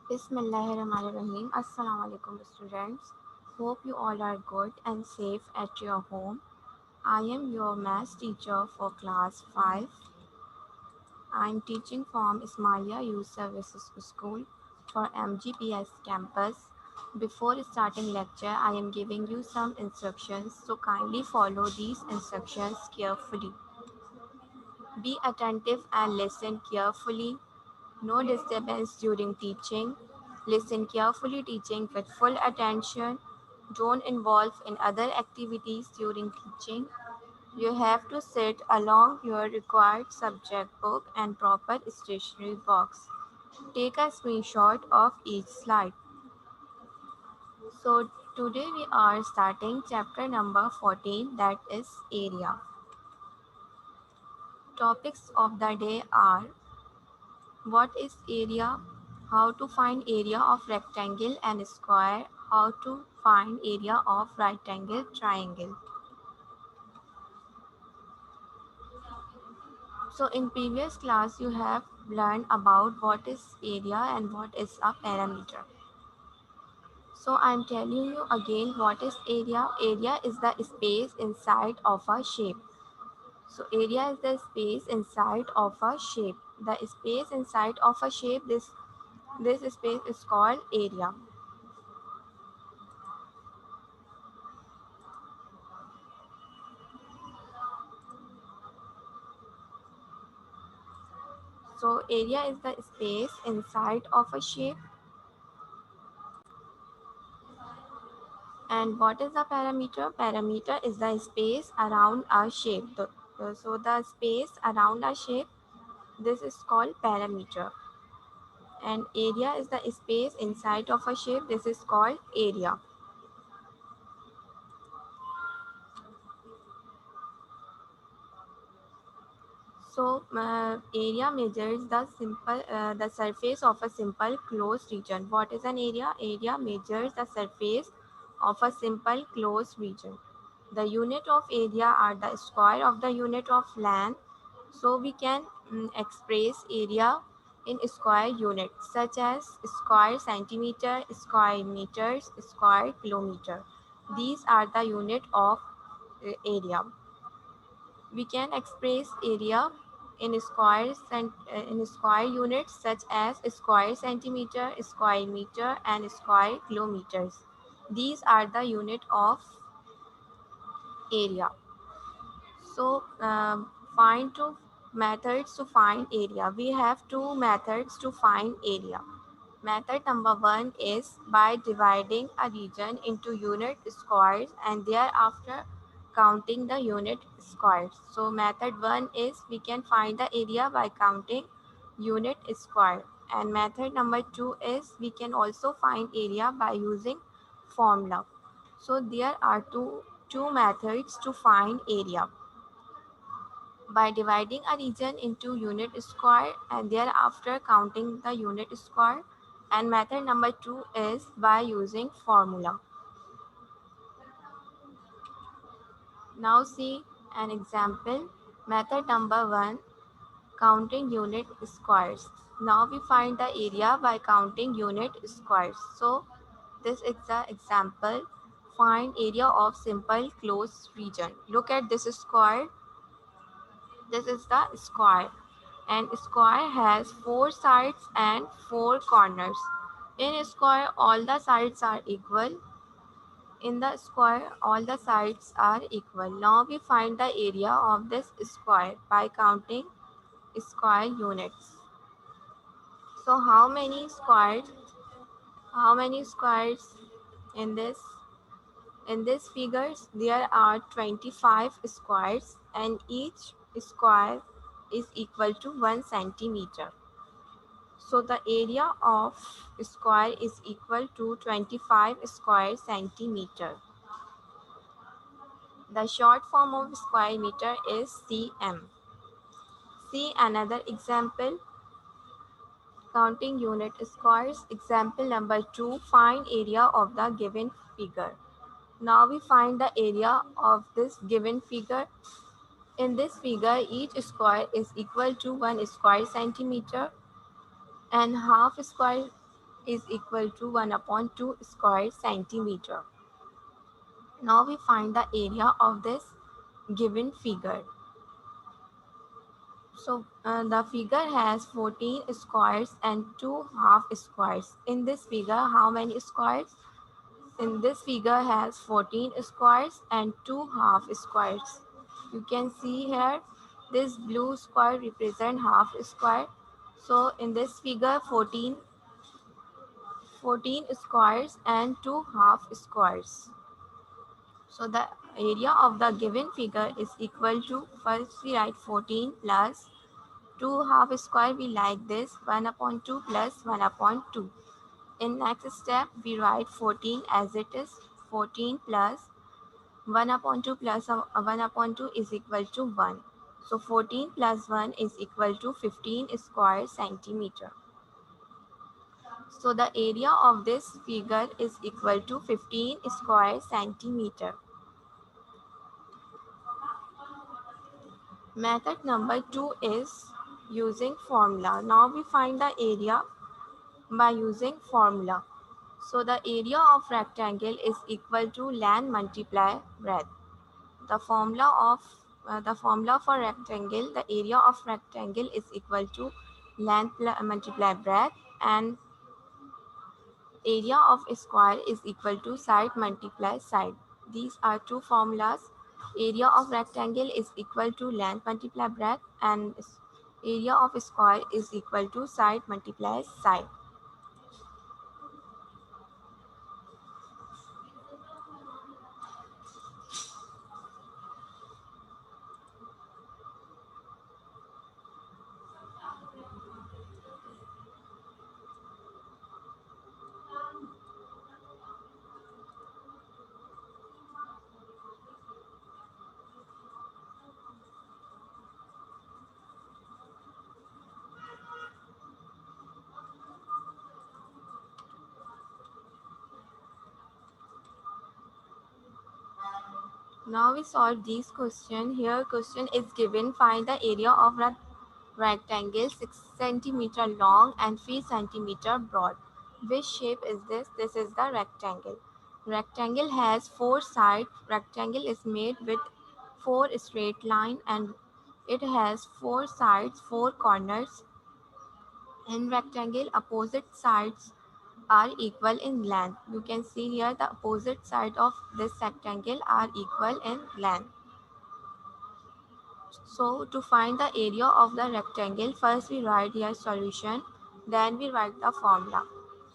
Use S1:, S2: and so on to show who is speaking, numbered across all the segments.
S1: Bismillahirrahmanirrahim. Assalamu alaikum students. Hope you all are good and safe at your home. I am your maths teacher for class 5. I am teaching from Ismailia Youth Services School for MGPS campus. Before starting lecture, I am giving you some instructions, so kindly follow these instructions carefully. Be attentive and listen carefully. No disturbance during teaching. Listen carefully teaching with full attention. Don't involve in other activities during teaching. You have to sit along your required subject book and proper stationery box. Take a screenshot of each slide. So today we are starting chapter number 14, that is area. Topics of the day are: what is area? How to find area of rectangle and square? How to find area of right angle triangle? So in previous class you have learned about what is area and what is a perimeter. So I am telling you again what is area. Area is the space inside of a shape. So area is the space inside of a shape. The space inside of a shape, this space is called area. So area is the space inside of a shape. And what is the perimeter? Perimeter is the space around a shape. So the space around a shape, this is called perimeter. And area is the space inside of a shape. This is called area. So area measures the surface of a simple closed region. What is an area? Area measures the surface of a simple closed region. The unit of area are the square of the unit of length. So we can express area in square units such as square centimeter, square meters, square kilometer. These are the unit of area. We can express area in square units such as square centimeter, square meter, and square kilometers. These are the unit of area. So find two methods to find area. We have two methods to find area. Method number one is by dividing a region into unit squares and thereafter counting the unit squares. So method one is we can find the area by counting unit square. And method number two is we can also find area by using formula. So there are two methods to find area: by dividing a region into unit square and thereafter counting the unit square, and method number two is by using formula. Now see an example. Method number one, counting unit squares. Now we find the area by counting unit squares. So this is the example. Find area of simple closed region. Look at this square. This is the square, and square has four sides and four corners. In a square all the sides are equal. In the square all the sides are equal. Now we find the area of this square by counting square units. So how many squares in this figures? There are 25 squares and each square is equal to 1 centimeter. So the area of square is equal to 25 square centimeter. The short form of square meter is cm. See another example. Counting unit squares. Example number 2. Find area of the given figure. Now we find the area of this given figure. In this figure, each square is equal to 1 square centimeter and half square is equal to 1 upon 2 square centimeter. Now we find the area of this given figure. So the figure has 14 squares and 2 half squares. In this figure, how many squares? In this figure has 14 squares and 2 half squares. You can see here this blue square represent half square. So in this figure 14 squares and 2 half squares. So the area of the given figure is equal to, first we write 14 plus 2 half square, we like this 1 upon 2 plus 1 upon 2. In next step we write 14 as it is, 14 plus 1 upon 2 plus 1 upon 2 is equal to 1. So 14 plus 1 is equal to 15 square centimeter. So the area of this figure is equal to 15 square centimeter. Method number 2 is using formula. Now we find the area by using formula. So the area of rectangle is equal to length multiply breadth. The formula for rectangle, the area of rectangle is equal to length multiply breadth, and area of square is equal to side multiply side. These are two formulas. Area of rectangle is equal to length multiply breadth, and area of square is equal to side multiply side. Now we solve these question. Here question is given, find the area of a rectangle 6 centimeter long and 3 centimeter broad. Which shape is this? This is the rectangle. Rectangle has 4 sides. Rectangle is made with 4 straight line and it has 4 sides, 4 corners. In rectangle, opposite sides are equal in length. You can see here the opposite side of this rectangle are equal in length. So to find the area of the rectangle, first we write here solution, then we write the formula.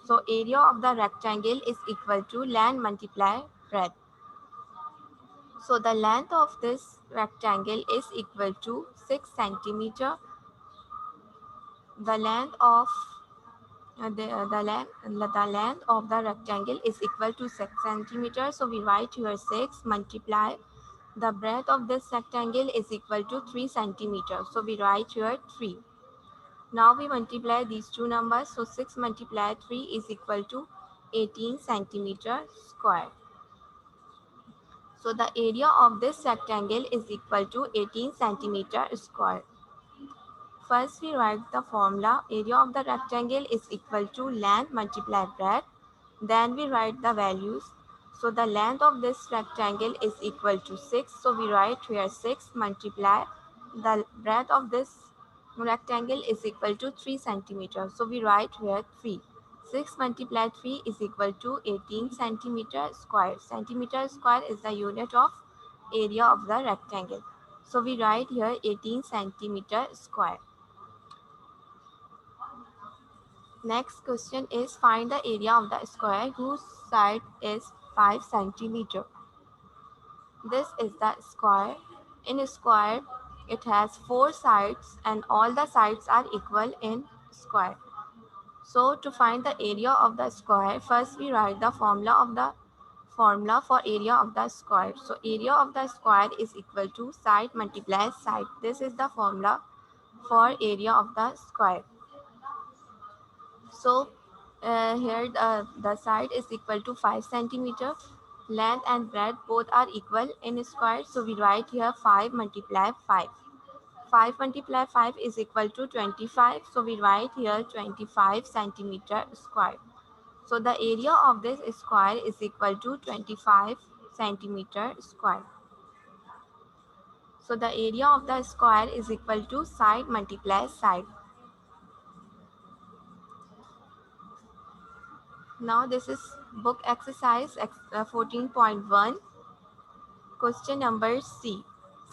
S1: So area of the rectangle is equal to length multiply breadth. So the length of this rectangle is equal to 6 centimeter. The length of the length of the rectangle is equal to 6 centimeters. So we write here 6 multiply the breadth of this rectangle is equal to 3 centimeters. So we write here 3. Now we multiply these two numbers. So 6 multiply 3 is equal to 18 centimeter square. So the area of this rectangle is equal to 18 centimeter square. First we write the formula. Area of the rectangle is equal to length multiply breadth. Then we write the values. So the length of this rectangle is equal to 6. So we write here 6 multiply the breadth of this rectangle is equal to 3 centimeters. So we write here 3. 6 multiply 3 is equal to 18 centimeter square. Centimeter square is the unit of area of the rectangle. So we write here 18 centimeter square. Next question is, find the area of the square whose side is 5 centimeter. This is the square. In a square, it has 4 sides and all the sides are equal in square. So to find the area of the square, first we write the formula for area of the square. So area of the square is equal to side multiply side. This is the formula for area of the square. So here the side is equal to 5 centimeter. Length and breadth both are equal in square. So we write here 5 multiply 5. 5 multiply 5 is equal to 25. So we write here 25 centimeter square. So the area of this square is equal to 25 centimeter square. So the area of the square is equal to side multiply side. Now this is book exercise 14.1. Question number C.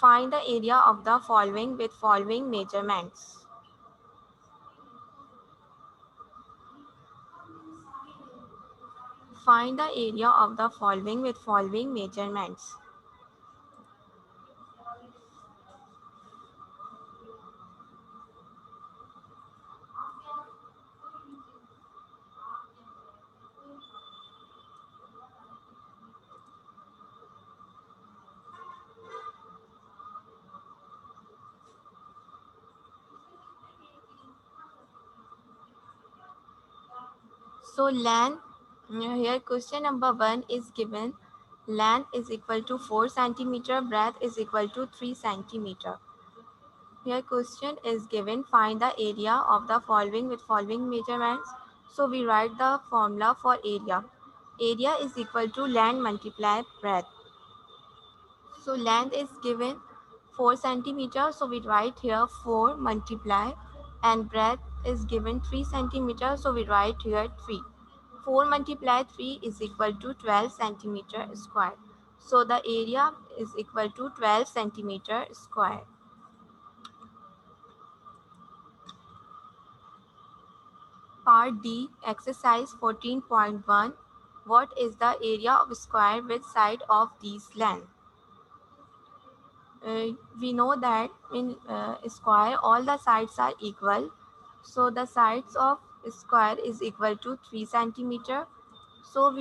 S1: Find the area of the following with following measurements. Find the area of the following with following measurements. So length, here question number 1 is given. Length is equal to 4 centimeter, breadth is equal to 3 centimeter. Here question is given, find the area of the following with following measurements. So we write the formula for area. Area is equal to length multiply breadth. So length is given 4 centimeter. So we write here 4 multiply, and breadth is given 3 centimeter. So we write here 3. 4 multiply 3 is equal to 12 centimeter square. So the area is equal to 12 centimeter square. Part D, exercise 14.1. What is the area of square with side of these length? We know that in square all the sides are equal. So the sides of square is equal to 3 centimeter. So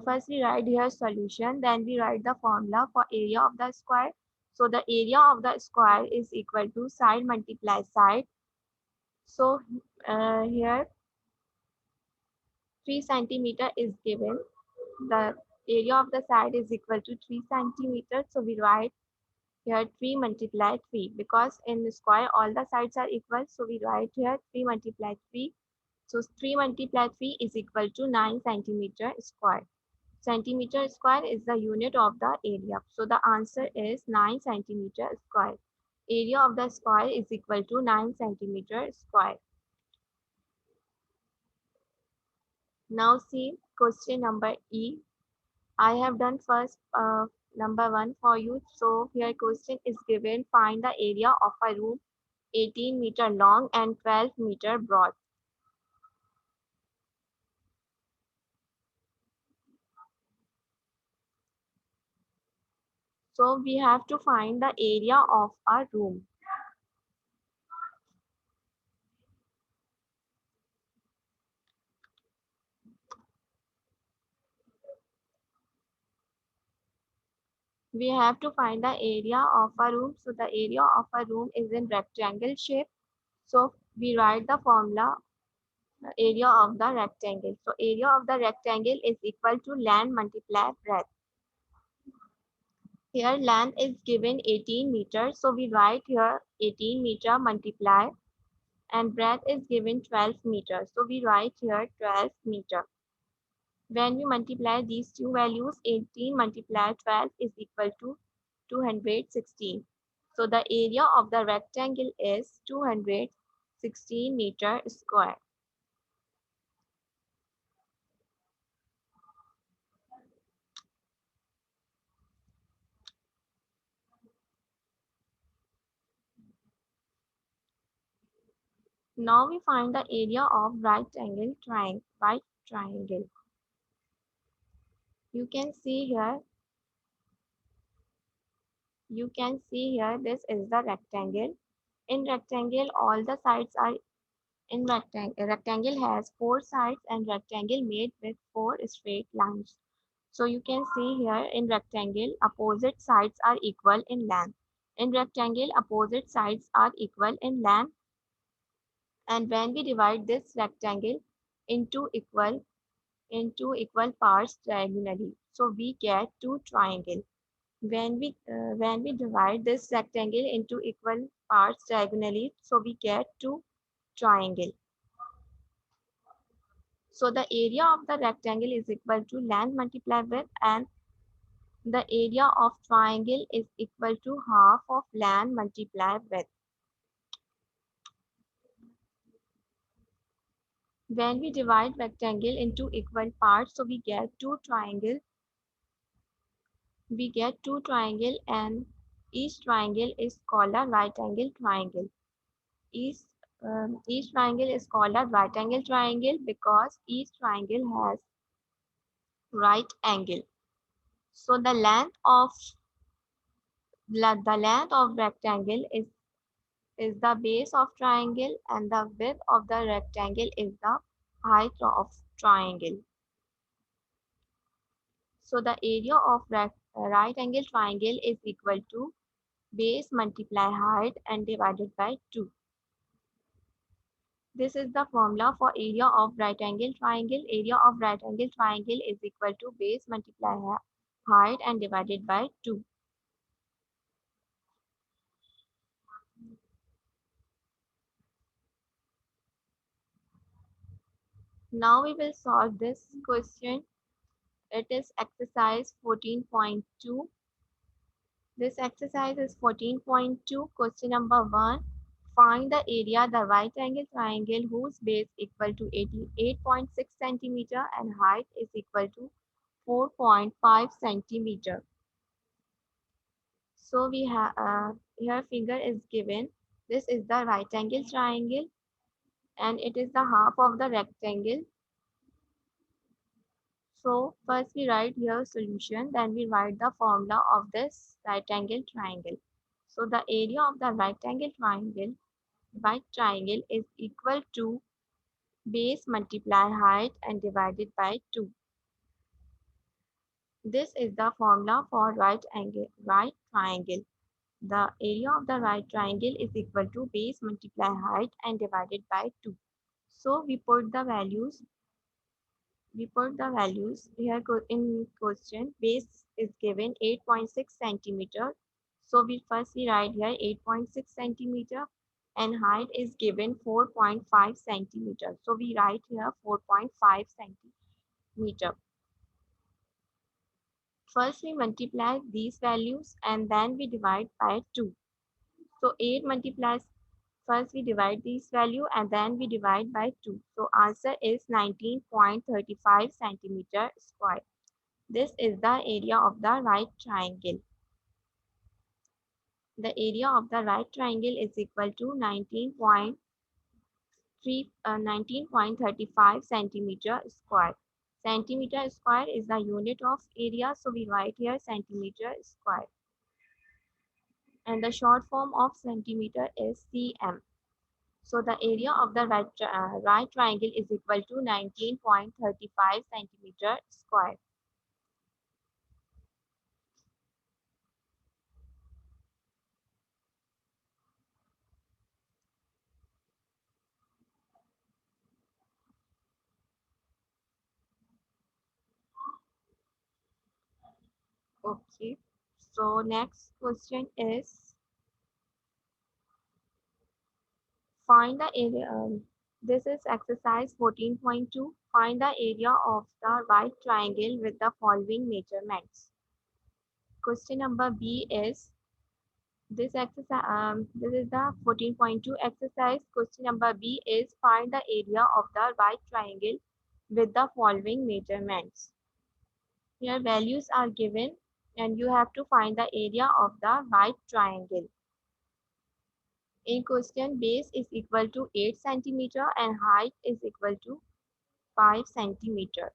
S1: first we write here solution, then we write the formula for area of the square. So the area of the square is equal to side multiply side. So here 3 centimeter is given. The area of the side is equal to 3 centimeters. So we write here 3 multiply 3, because in the square all the sides are equal. So we write here 3 multiply 3. So 3 multiply 3 is equal to 9 centimeter square. Centimeter square is the unit of the area. So the answer is 9 centimeter square. Area of the square is equal to 9 centimeter square. Now see question number E. I have done first number 1 for you. So here question is given, find the area of a room 18-meter long and 12-meter broad. So we have to find the area of a room. We have to find the area of a room. So the area of a room is in rectangle shape. So we write the formula, area of the rectangle. So area of the rectangle is equal to length multiply breadth. Here length is given 18 meters. So we write here 18 meter multiply, and breadth is given 12 meters. So we write here 12 meter. When we multiply these two values, 18 multiplied 12 is equal to 216. So the area of the rectangle is 216 meter square. Now we find the area of right triangle. You can see here, this is the rectangle. In rectangle, all the sides are in rectangle. Rectangle has 4 sides, and rectangle made with 4 straight lines. So you can see here in rectangle, opposite sides are equal in length. In rectangle, opposite sides are equal in length. And when we divide this rectangle into equal parts diagonally, so we get two triangle. When we divide this rectangle into equal parts diagonally, so we get two triangle. So the area of the rectangle is equal to length multiplied width, and the area of triangle is equal to half of length multiplied width. When we divide rectangle into equal parts, so we get two triangle. And each triangle is called a right angle triangle. Each triangle is called a right angle triangle because each triangle has right angle. So the length of rectangle is the base of triangle, and the width of the rectangle is the height of triangle. So the area of right angle triangle is equal to base multiply height and divided by 2. This is the formula for area of right angle triangle. Area of right angle triangle is equal to base multiply height and divided by 2. Now we will solve this question. It is exercise 14.2. This exercise is 14.2. Question number 1. Find the area the right angle triangle whose base equal to 88.6 centimeter and height is equal to 4.5 centimeter. So we have here figure is given. This is the right angle triangle and it is the half of the rectangle. So first we write here solution, then we write the formula of this right angle triangle. So the area of the right angle triangle is equal to base multiply height and divided by 2. This is the formula for right triangle. The area of the right triangle is equal to base multiply height and divided by 2. So we put the values here. In question, base is given 8.6 centimeter. So we write here 8.6 centimeter, and height is given 4.5 centimeter. So we write here 4.5 centimeter. First we multiply these values and then we divide by 2. So 8 multiplies, first we divide these value and then we divide by 2. So answer is 19.35 centimeter square. This is the area of the right triangle. The area of the right triangle is equal to 19.35 centimeter square. Centimeter square is the unit of area, so we write here centimeter square. And the short form of centimeter is cm. So the area of the right triangle is equal to 19.35 centimeter square. Okay. So next question is find the area. This is exercise 14.2. Find the area of the right triangle with the following measurements. Question number B is this exercise. This is the 14.2 exercise. Question number B is find the area of the right triangle with the following measurements. Here values are given and you have to find the area of the right triangle. In question, base is equal to 8 centimeter and height is equal to 5 centimeter.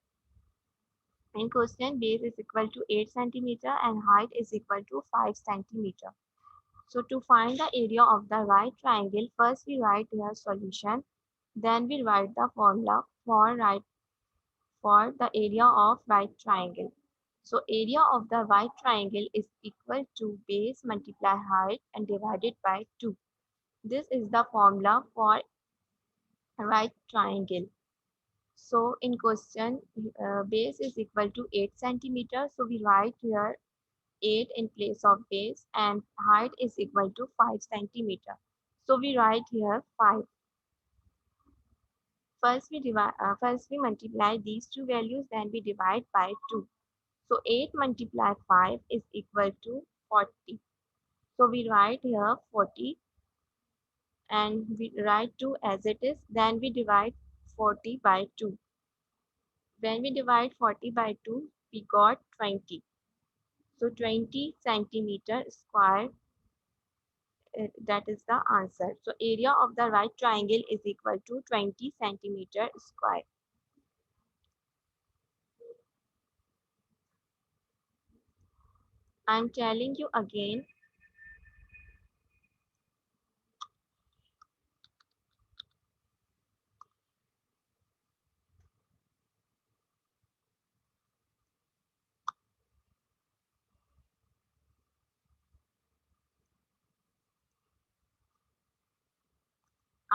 S1: In question, base is equal to 8 centimeter and height is equal to 5 centimeter. So to find the area of the right triangle, first we write the solution, then we write the formula for the area of right triangle. So area of the right triangle is equal to base multiply height and divided by 2. This is the formula for right triangle. So in question, base is equal to 8 centimeter. So we write here 8 in place of base, and height is equal to 5 centimeter. So we write here 5. First we multiply these two values, then we divide by 2. So 8 multiplied 5 is equal to 40. So we write here 40 and we write 2 as it is. Then we divide 40 by 2. When we divide 40 by 2, we got 20. So 20 centimeter square, that is the answer. So area of the right triangle is equal to 20 centimeter square. I'm telling you again.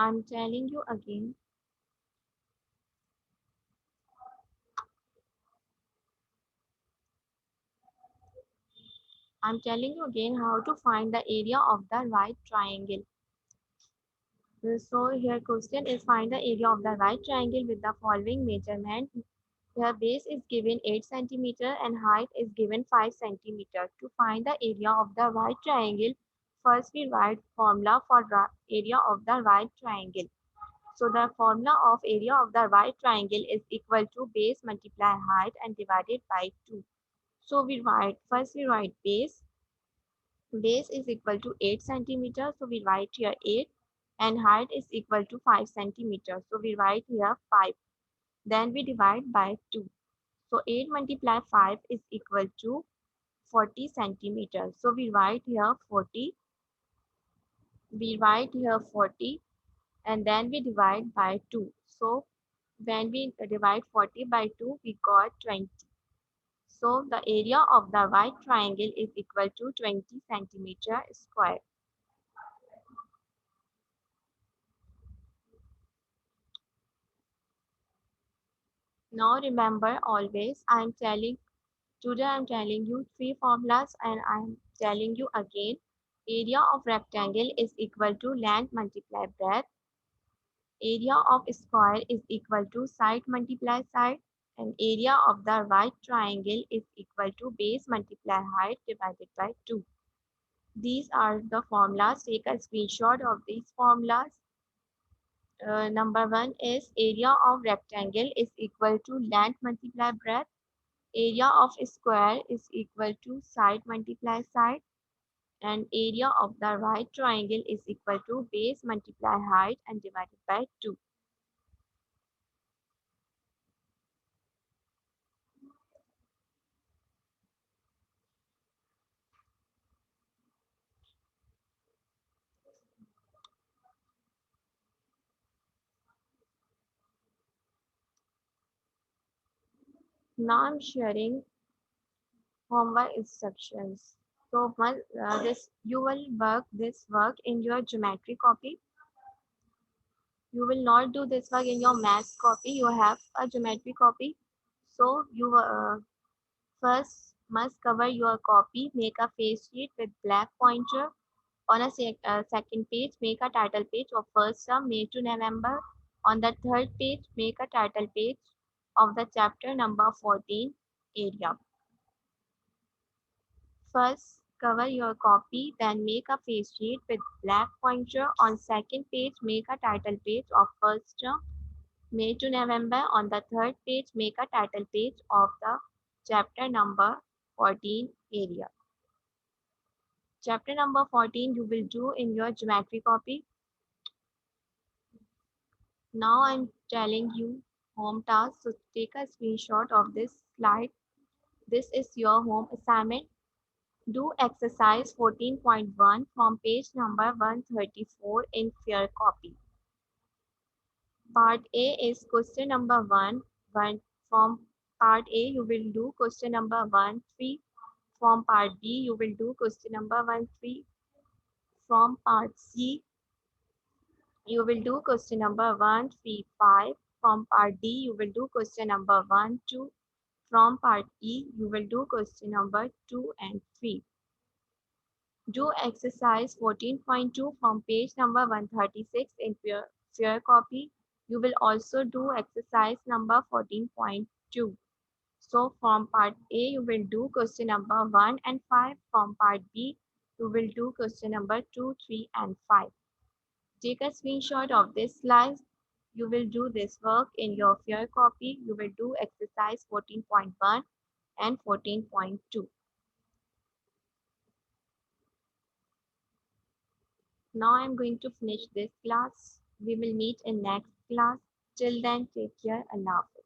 S1: I'm telling you again. I'm telling you again how to find the area of the right triangle. So here question is find the area of the right triangle with the following measurement. Here base is given 8 centimeter and height is given 5 centimeter. To find the area of the right triangle, first we write formula for area of the right triangle. So the formula of area of the right triangle is equal to base multiply height and divided by 2. So first we write base is equal to 8 centimeters, so we write here 8, and height is equal to 5 centimeters, so we write here 5. Then we divide by 2. So 8 multiplied 5 is equal to 40 centimeters. So we write here 40. We write here 40 and then we divide by 2. So when we divide 40 by 2, we got 20. So the area of the right triangle is equal to 20 centimeter square. Now remember always today I'm telling you three formulas and I'm telling you again. Area of rectangle is equal to length multiplied breadth. Area of square is equal to side multiply side. And area of the right triangle is equal to base multiply height divided by 2. These are the formulas. Take a screenshot of these formulas. Number 1 is area of rectangle is equal to length multiply breadth. Area of square is equal to side multiply side. And area of the right triangle is equal to base multiply height and divided by 2. Now I'm sharing homework instructions. So this you will work this work in your geometry copy. You will not do this work in your math copy. You have a geometry copy. So you first must cover your copy. Make a face sheet with black pointer. On a second page, make a title page of first term May to November. On the third page, make a title page of the chapter number 14 area. First, cover your copy, then make a face sheet with black pointer. On second page, make a title page of first term May to November. On the third page, make a title page of the chapter number 14 area. Chapter number 14 you will do in your geometry copy. Now I'm telling you home task. So take a screenshot of this slide. This is your home assignment. Do exercise 14.1 from page number 134 in fair copy. Part A is question number 1. From part A, you will do question number 1, 3. From part B, you will do question number 1, 3. From part C, you will do question number 1, 3, 5. From part D, you will do question number 1, 2. From part E, you will do question number 2 and 3. Do exercise 14.2 from page number 136 in fair copy. You will also do exercise number 14.2. So from part A, you will do question number 1 and 5. From part B, you will do question number 2, 3 and 5. Take a screenshot of this slide. You will do this work in your fair copy. You will do exercise 14.1 and 14.2. Now I'm going to finish this class. We will meet in next class. Till then, take care. Allah Hafiz.